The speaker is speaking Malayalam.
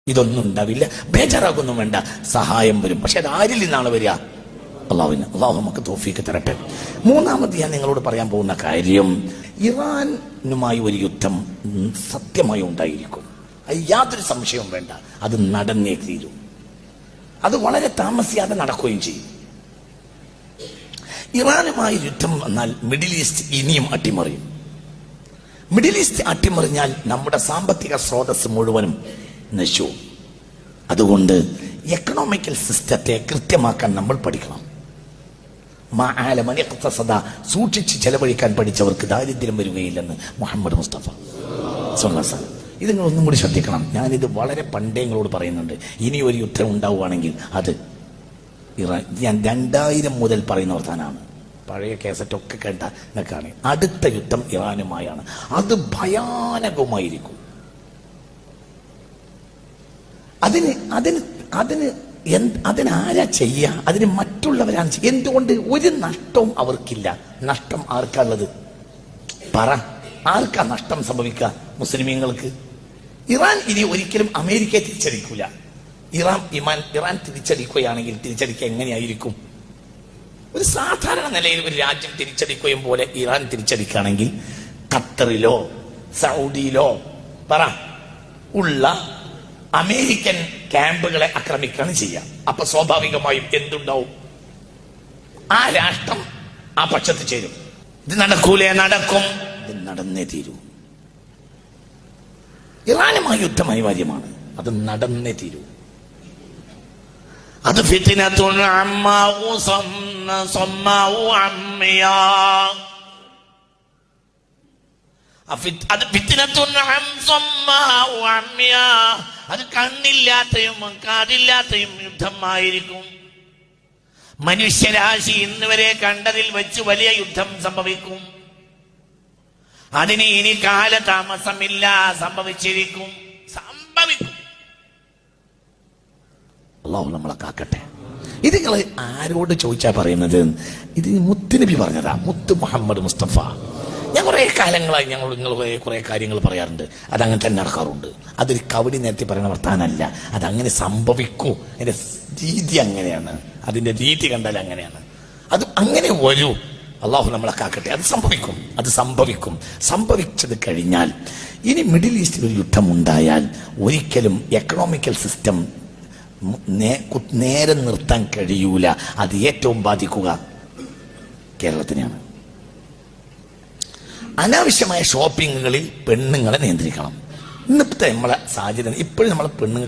ഇതൊന്നും ഉണ്ടാവില്ല, ബേജാറാക്കൊന്നും വേണ്ട, സഹായം വരും. പക്ഷെ അത് ആരിൽ നിന്നാണ് വരിക? അള്ളാഹു നമുക്ക് തൗഫീക്ക് തരട്ടെ. മൂന്നാമത് ഞാൻ നിങ്ങളോട് പറയാൻ പോകുന്ന കാര്യം, ഇറാനുമായി ഒരു യുദ്ധം സത്യമായി ഉണ്ടായിരിക്കും. അത് യാതൊരു സംശയവും വേണ്ട, അത് നടന്നേ തീരും. അത് വളരെ താമസിയാതെ നടക്കുകയും ചെയ്യും. ഇറാനുമായി യുദ്ധം വന്നാൽ മിഡിൽ ഈസ്റ്റ് ഇനിയും അട്ടിമറിയും. മിഡിൽ ഈസ്റ്റ് അട്ടിമറിഞ്ഞാൽ നമ്മുടെ സാമ്പത്തിക സ്രോതസ് മുഴുവനും നശിച്ചു. അതുകൊണ്ട് എക്കണോമിക്കൽ സിസ്റ്റത്തെ കൃത്യമാക്കാൻ നമ്മൾ പഠിക്കണം. സൂക്ഷിച്ച് ചെലവഴിക്കാൻ പഠിച്ചവർക്ക് ദാരിദ്ര്യം വരികയില്ലെന്ന് മുഹമ്മദ് മുസ്തഫ സ്വല്ലല്ലാഹു അലൈഹി വസല്ലം. ഇത് നിങ്ങൾ ഒന്നും കൂടി ശ്രദ്ധിക്കണം. ഞാനിത് വളരെ പണ്ടേ നിങ്ങളോട് പറയുന്നുണ്ട്. ഇനി ഒരു യുദ്ധം ഉണ്ടാവുകയാണെങ്കിൽ അത് ഇറാൻ. ഞാൻ 2000 മുതൽ പറയുന്ന വർത്താനാണ്. പഴയ കേസറ്റൊക്കെ കേട്ട എന്നൊക്കെയാണ്. അടുത്ത യുദ്ധം ഇറാനുമായാണ്. അത് ഭയാനകമായിരിക്കും. അതിനാരാ ചെയ്യുക? അതിന് മറ്റുള്ളവരാണ് ചെയ്യുക. എന്തുകൊണ്ട്? ഒരു നഷ്ടവും അവർക്കില്ല. നഷ്ടം ആർക്കുള്ളത്? പറ, ആർക്കാ നഷ്ടം സംഭവിക്കുക? മുസ്ലിമീങ്ങൾക്ക്. ഇറാൻ ഇനി ഒരിക്കലും അമേരിക്കയെ തിരിച്ചടിക്കൂല. ഇറാൻ തിരിച്ചടിക്കുകയാണെങ്കിൽ തിരിച്ചടിക്കുക എങ്ങനെയായിരിക്കും? ഒരു സാധാരണ നിലയിൽ ഒരു രാജ്യം തിരിച്ചടിക്കുകയും പോലെ ഇറാൻ തിരിച്ചടിക്കുകയാണെങ്കിൽ ഖത്തറിലോ സൗദിയിലോ പറ ഉള്ള അമേരിക്കൻ ക്യാമ്പുകളെ ആക്രമിക്കുകയാണ് ചെയ്യുക. അപ്പൊ സ്വാഭാവികമായും എന്തുണ്ടാവും? ആ രാഷ്ട്രം ആ പക്ഷത്ത് ചേരും. ഇത് നടക്കൂലേ? നടക്കും. ഇത് നടന്നേ തീരൂ. ഇറാനുമായി യുദ്ധം അനിവാര്യമാണ്. അത് നടന്നേ തീരൂ. അത് ഫിത്നത്തുൻ അമ്മാഉ സമ്മാഉ അമ്മിയാ. അത് കണ്ണില്ലാത്തയും കാതില്ലാത്തയും യുദ്ധമായിരിക്കും. മനുഷ്യരാശി ഇന്ന് വരെ കണ്ടതിൽ വെച്ച് വലിയ യുദ്ധം സംഭവിക്കും. അതിന് ഇനി കാലതാമസമില്ല. സംഭവിച്ചിരിക്കും. അല്ലാഹു നമ്മളെ കാക്കട്ടെ. ഇത് നിങ്ങൾ ആരോട് ചോദിച്ചാ പറയുന്നത്? ഇത് മുത്തുനബി പറഞ്ഞതാ, മുത്ത് മുഹമ്മദ് മുസ്തഫ. ഞാൻ കുറെ കാലങ്ങളായി നിങ്ങൾ കുറെ കാര്യങ്ങൾ പറയാറുണ്ട്. അതങ്ങനെ തന്നെ നടക്കാറുണ്ട്. അതൊരു കവടി നേരത്തെ പറയുന്ന വർത്താനല്ല. അതങ്ങനെ സംഭവിക്കൂ. അതിന്റെ രീതി അങ്ങനെയാണ്. അതിന്റെ രീതി കണ്ടാൽ അങ്ങനെയാണ്. അത് അങ്ങനെ വരൂ. അള്ളാഹു നമ്മളെ കാക്കട്ടെ. അത് സംഭവിക്കും. അത് സംഭവിക്കും. സംഭവിച്ചത് കഴിഞ്ഞാൽ ഇനി മിഡിൽ ഈസ്റ്റിൽ ഒരു യുദ്ധം ഉണ്ടായാൽ ഒരിക്കലും എക്കണോമിക്കൽ സിസ്റ്റം നേരെ നിർത്താൻ കഴിയൂല. അത് ഏറ്റവും ബാധിക്കുക കേരളത്തിനെയാണ്. അനാവശ്യമായ ഷോപ്പിങ്ങുകളിൽ പെണ്ണുങ്ങളെ നിയന്ത്രിക്കണം. ഇന്നത്തെ നമ്മളെ സാഹചര്യം ഇപ്പോഴും നമ്മളെ പെണ്ണുങ്ങൾ